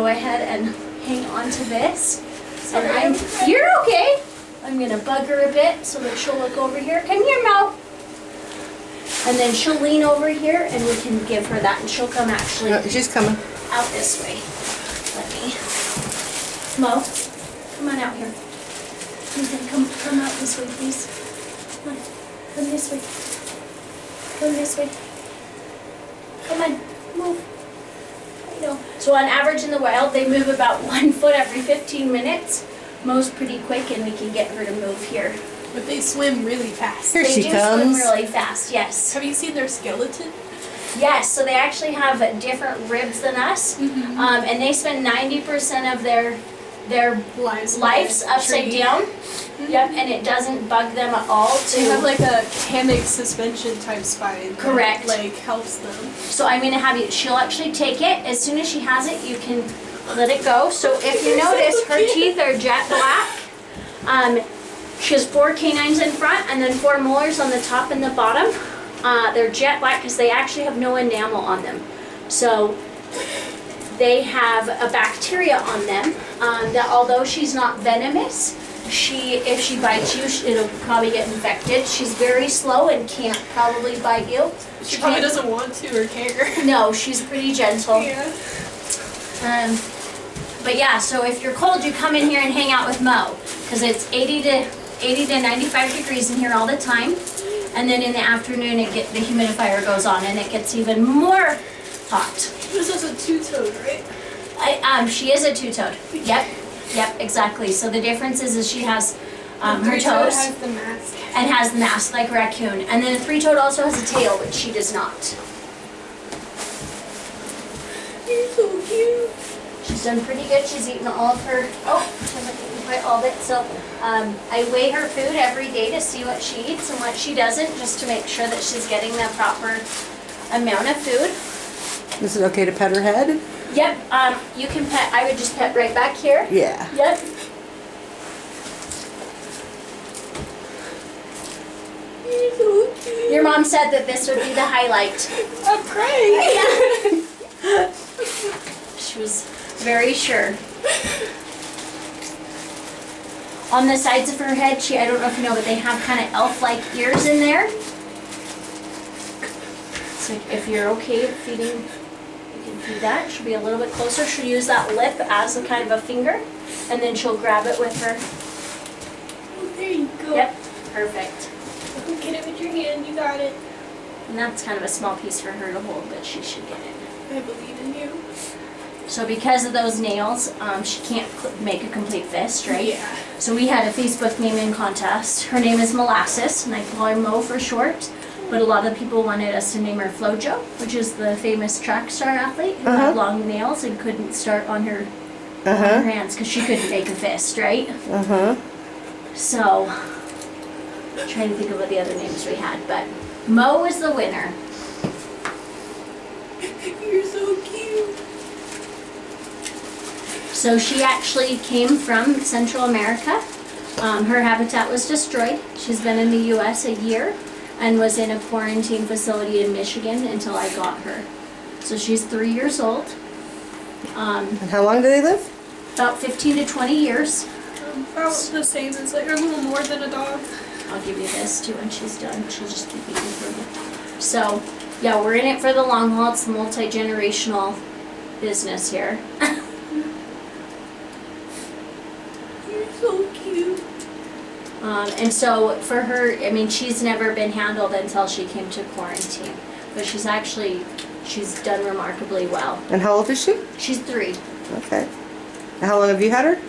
go ahead and hang on to this. And you're okay. I'm gonna bug her a bit so that she'll look over here. Come here, Mo. And then she'll lean over here and we can give her that and she'll come actually she's coming out this way. Let me. Mo, come on out here. Ethan, come out this way, please. Come on. Come this way. Come this way. Come on. Move. I know. So on average in the wild, they move about 1 foot every 15 minutes. Mo's pretty quick and we can get her to move here. But they swim really fast. Here They she do comes. swim really fast, yes. Have you seen their skeleton? Yes, so they actually have different ribs than us. And they spend 90% of their lives upside down. Yep, and it doesn't bug them at all to... They have like a hammock suspension type spine. Correct. That, like, helps them. So I'm gonna have you, she'll actually take it. As soon as she has it, you can let it go. So if you notice, her teeth are jet black. She has 4 canines in front and then 4 molars on the top and the bottom. They're jet black because they actually have no enamel on them. So they have a bacteria on them that although she's not venomous, if she bites you, it'll probably get infected. She's very slow and can't probably bite you. She probably doesn't want to or care. No, she's pretty gentle. Yeah. But yeah, so if you're cold, you come in here and hang out with Mo because it's 80 to 95 degrees in here all the time. And then in the afternoon, the humidifier goes on and it gets even more hot. This is a two-toed, right? She is a two-toed. Yep, exactly. So the difference is she has her toes has the mask. and has the mask like a raccoon. And then a three-toed also has a tail, which she does not. You're so cute. She's done pretty good. She's eaten all of her, she hasn't eaten quite all of it. So I weigh her food every day to see what she eats and what she doesn't, just to make sure that she's getting the proper amount of food. Is it okay to pet her head? Yep, you can pet, I would just pet right back here. Yeah. Yep. You're so cute. Your mom said that this would be the highlight. I'm crying. Yeah. She was very sure. On the sides of her head, I don't know if you know, but they have kind of elf-like ears in there. So if you're okay with feeding, you can feed that. She'll be a little bit closer. She'll use that lip as a kind of a finger, and then she'll grab it with her. Oh, there you go. Yep, perfect. Get it with your hand. You got it. And that's kind of a small piece for her to hold, but she should get it. I believe in you. So because of those nails, she can't make a complete fist, right? Yeah. So we had a Facebook naming contest. Her name is Molasses, and I call her Mo for short. But a lot of people wanted us to name her Flojo, which is the famous track star athlete who had long nails and couldn't start on her hands because she couldn't make a fist, right? So, trying to think of what the other names we had, but Mo is the winner. You're so cute. So she actually came from Central America. Her habitat was destroyed. She's been in the U.S. a year and was in a quarantine facility in Michigan until I got her. So she's 3 years old. And how long do they live? About 15 to 20 years. About the same as, like, a little more than a dog. I'll give you this too when she's done. She'll just keep eating from it. So, yeah, we're in it for the long haul. It's multi-generational business here. You're so cute. And so for her, I mean, she's never been handled until she came to quarantine. But she's done remarkably well. And how old is she? She's 3. Okay. And how long have you had her?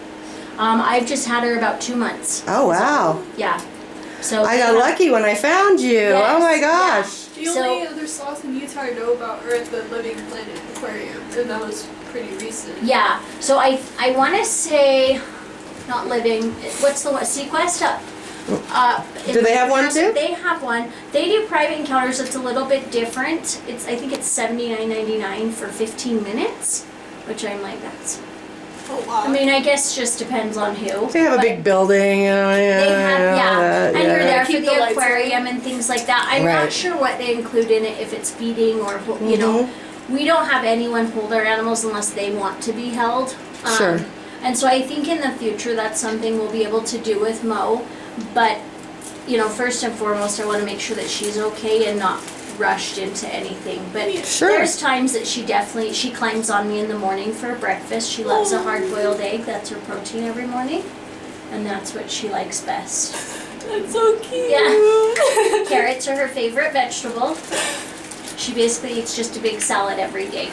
I've just had her about 2 months. Oh, wow. Yeah. So I got lucky when I found you. Yes, Oh my gosh. The only other sloth in Utah I know about are at the Living Planet Aquarium, and that was pretty recent. Yeah. So I want to say, not living. What's the one? Sequest up. Do they have one too? They have one. They do private encounters. It's a little bit different. I think it's $79.99 for 15 minutes, which I'm like, that's. A lot. I mean, I guess just depends on who. They have a big building, you know. They have, and you're there for Keep the the lights aquarium and things like that. I'm Right. not sure what they include in it, if it's feeding or you know, we don't have anyone hold our animals unless they want to be held. Sure. And so I think in the future that's something we'll be able to do with Mo. But, you know, first and foremost, I want to make sure that she's okay and not rushed into anything. But Sure. there's times that she climbs on me in the morning for breakfast. She loves a hard-boiled egg. That's her protein every morning. And that's what she likes best. That's so cute. Yeah. Carrots are her favorite vegetable. She basically eats just a big salad every day.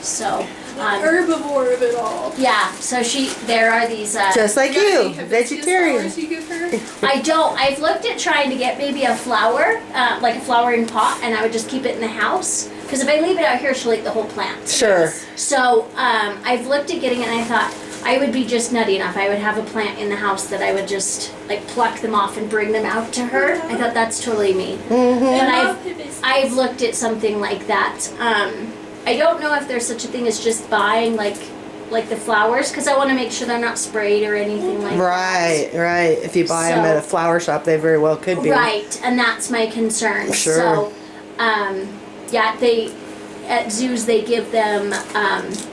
So, Herbivore of it all. yeah, so there are these, Just like you, Have vegetarian. flowers you give her? I don't, I've looked at trying to get maybe a flower, like a flowering pot, and I would just keep it in the house. Because if I leave it out here, she'll eat the whole plant. Sure. So, I've looked at getting it, and I thought, I would be just nutty enough. I would have a plant in the house that I would just, like, pluck them off and bring them out to her. I thought that's totally me. Mm-hmm. But I've looked at something like that. I don't know if there's such a thing as just buying like the flowers, because I want to make sure they're not sprayed or anything like Right, right. If you buy them So- at a flower shop, they very well could that. be. Right, and that's my concern. Sure. So, yeah, at zoos they give them,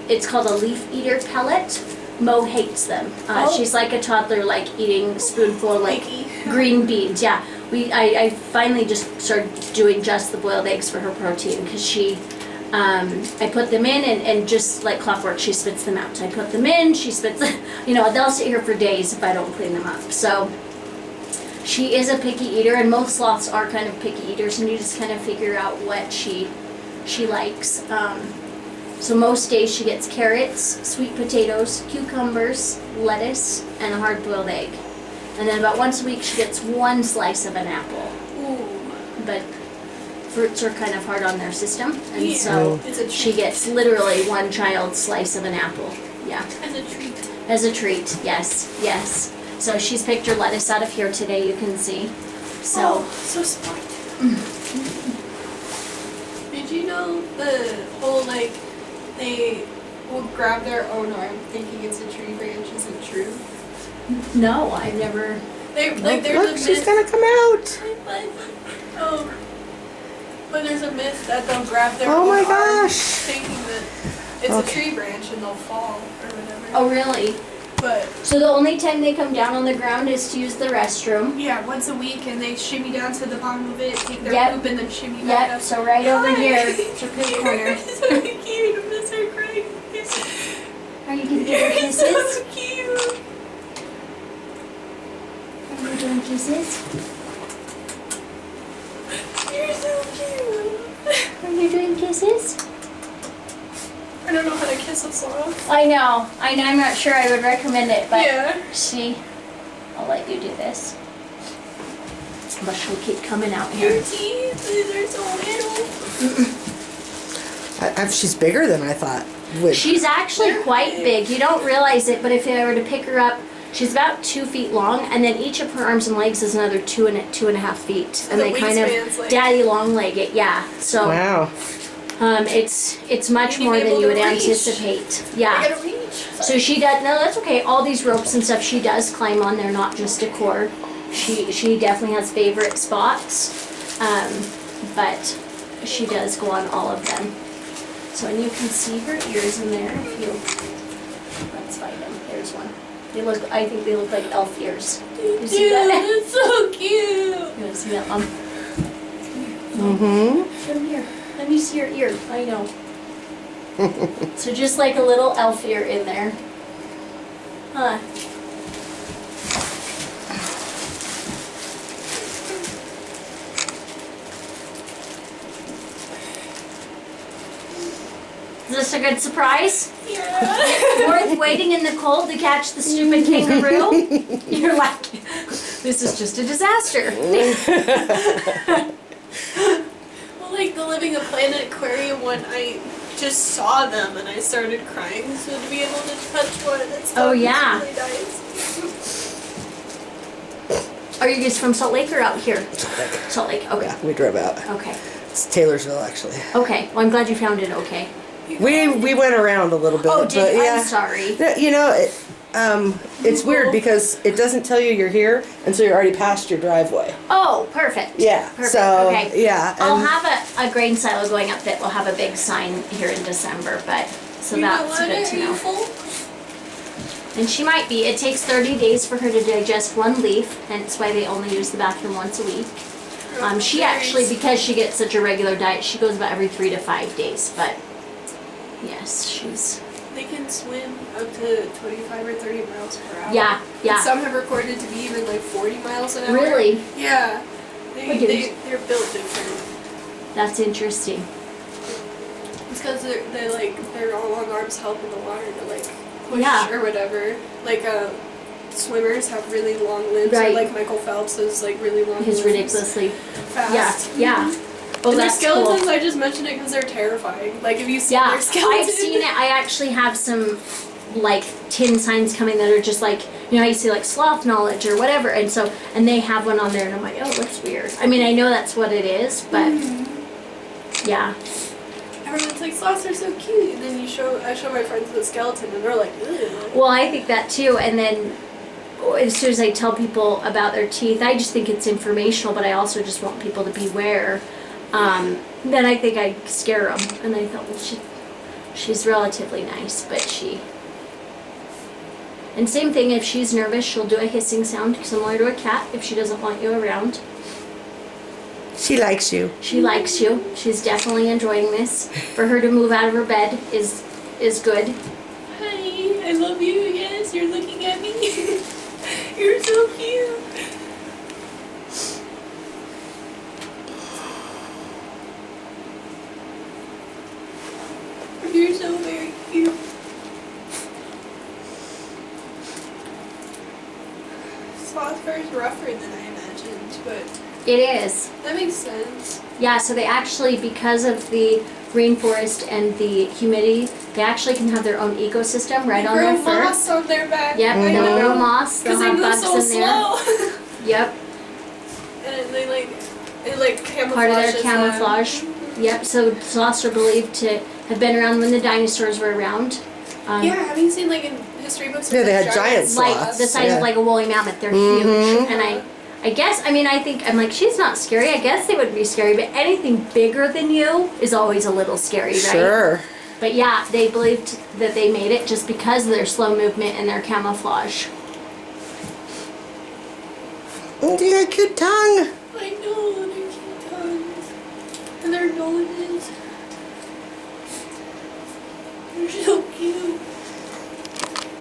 it's called a leaf eater pellet. Mo hates them. She's like a toddler, like eating a spoonful of like green beans. Yeah, I finally just started doing just the boiled eggs for her protein, because she. I put them in and just like clockwork, she spits them out. I put them in, she spits, they'll sit here for days if I don't clean them up. So she is a picky eater, and most sloths are kind of picky eaters, and you just kind of figure out what she likes. So most days she gets carrots, sweet potatoes, cucumbers, lettuce, and a hard-boiled egg. And then about once a week she gets one slice of an apple. Ooh. But fruits are kind of hard on their system, and Yeah. so It's a she treat. gets literally one child's slice of an apple. Yeah, As a treat. as a treat. Yes, yes. So she's picked her lettuce out of here today. You can see. So So smart. Did you know the whole like they will grab their own arm thinking it's a tree branch isn't true? no, I've never. They like there's Look, a she's myth. gonna come out. But there's a myth that they'll grab their Oh own my arm gosh. thinking that it's Okay. a tree branch and they'll fall or whatever. Oh really? But So the only time they come down on the ground is to use the restroom. yeah, once a week and they shimmy down to the bottom of it, take their Yep. poop and then shimmy back Yep. up. So right over Hi. here, it's her poop corner. so cute. I miss her crying. Are you gonna give her You're kisses? so cute. Are you doing kisses? You're so cute. Are you doing kisses? I don't know how to kiss a sloth. I know. I'm not sure I would recommend it, but Yeah. see, I'll let you do this. But she'll keep coming out Your here. teeth, they're so little. She's bigger than I thought. Would. She's actually They're quite big. big. You don't realize it, but if I were to pick her up, she's about 2 feet long, and then each of her arms and legs is another 2.5 feet, and the they kind wingspan's of like- daddy long leg it. Yeah. So Wow. it's much You more need to be than you able would to reach. anticipate. I Yeah. gotta reach. So she does. No, that's okay. All these ropes and stuff she does climb on. They're not just a cord. She definitely has favorite spots, but she does go on all of them. So and you can see her ears in there if you. Let's find them. There's one. They look. I think they look like elf ears. You see that? It's so cute. You want to see that, Mom? Mm-hmm. Come here. Let me see your ear. I know. So just like a little elf ear in there. Huh. Is this a good surprise? Yeah. Worth waiting in the cold to catch the stupid kangaroo? You're like, this is just a disaster. Well, like the Living a Planet aquarium one, I just saw them and I started crying. So to be able to touch one and stuff Oh, is yeah. really nice. Are you guys from Salt Lake or out here? Salt Lake, okay. Yeah, we drove out. Okay. It's Taylorsville, actually. Okay, well I'm glad you found it okay. We went around a little bit. Oh, but did you? yeah. I'm sorry. You know, it's weird because it doesn't tell you you're here until you're already past your driveway. Oh, perfect. Yeah. Perfect. So Okay. yeah. I'll and- have a grain silo going up that will have a big sign here in December, but so that's good to know. And she might be. It takes 30 days for her to digest one leaf, hence why they only use the bathroom once a week. She actually, because she gets such a regular diet, she goes about every 3 to 5 days. But yes, she's. They can swim up to 25 or 30 miles per hour. Yeah, yeah. And some have recorded to be even like 40 miles an hour. Really? Yeah. Okay. They're built different. That's interesting. It's because they're like, their long arms help in the water to like push Yeah. or whatever. Like, swimmers have really long limbs. Right. Or like Michael Phelps has like really long limbs. He's ridiculously. Fast. Yeah, yeah. Oh, And their that's skeletons, cool. I just mentioned it because they're terrifying. Like, if you see Yeah, their skeleton. I've seen it. I actually have some like tin signs coming that are just like, you know how you see like sloth knowledge or whatever, and so and they have one on there, and I'm like, oh, it looks weird. I mean, I know that's what it is, but yeah. Everyone's like, sloths are so cute. And then I show my friends the skeleton, and they're like, ugh. Well, I think that too, and then as soon as I tell people about their teeth, I just think it's informational, but I also just want people to beware. Then I think I scare them, and I thought, well, she's relatively nice, but she. And same thing, if she's nervous, she'll do a hissing sound similar to a cat if she doesn't want you around. She likes you. She likes you. She's definitely enjoying this. For her to move out of her bed is good. Honey, I love you. Yes, you're looking at me. You're so cute. You're so very cute. Sloth fur is rougher than I imagined, but It is. that makes sense. Yeah, so they actually, because of the rainforest and the humidity, they actually can have their own ecosystem right They on grow their fur. moss on their back. Yep, I they'll know. grow moss, they'll Because they have move bugs so in there. slow. Yep, And it like camouflages part of their them. camouflage. Yep, so sloths are believed to have been around when the dinosaurs were around. Yeah, have you seen like in history books? Yeah, they there's had giant Like sloths. the size Yeah. of like a woolly mammoth, they're huge. And I guess, I mean, I think, I'm like, she's not scary. I guess they would be scary, but anything bigger than you is always a little scary, right? Sure. But yeah, they believed that they made it just because of their slow movement and their camouflage. Oh, you got a cute tongue. I know, their cute tongues. And their noses. They're so cute.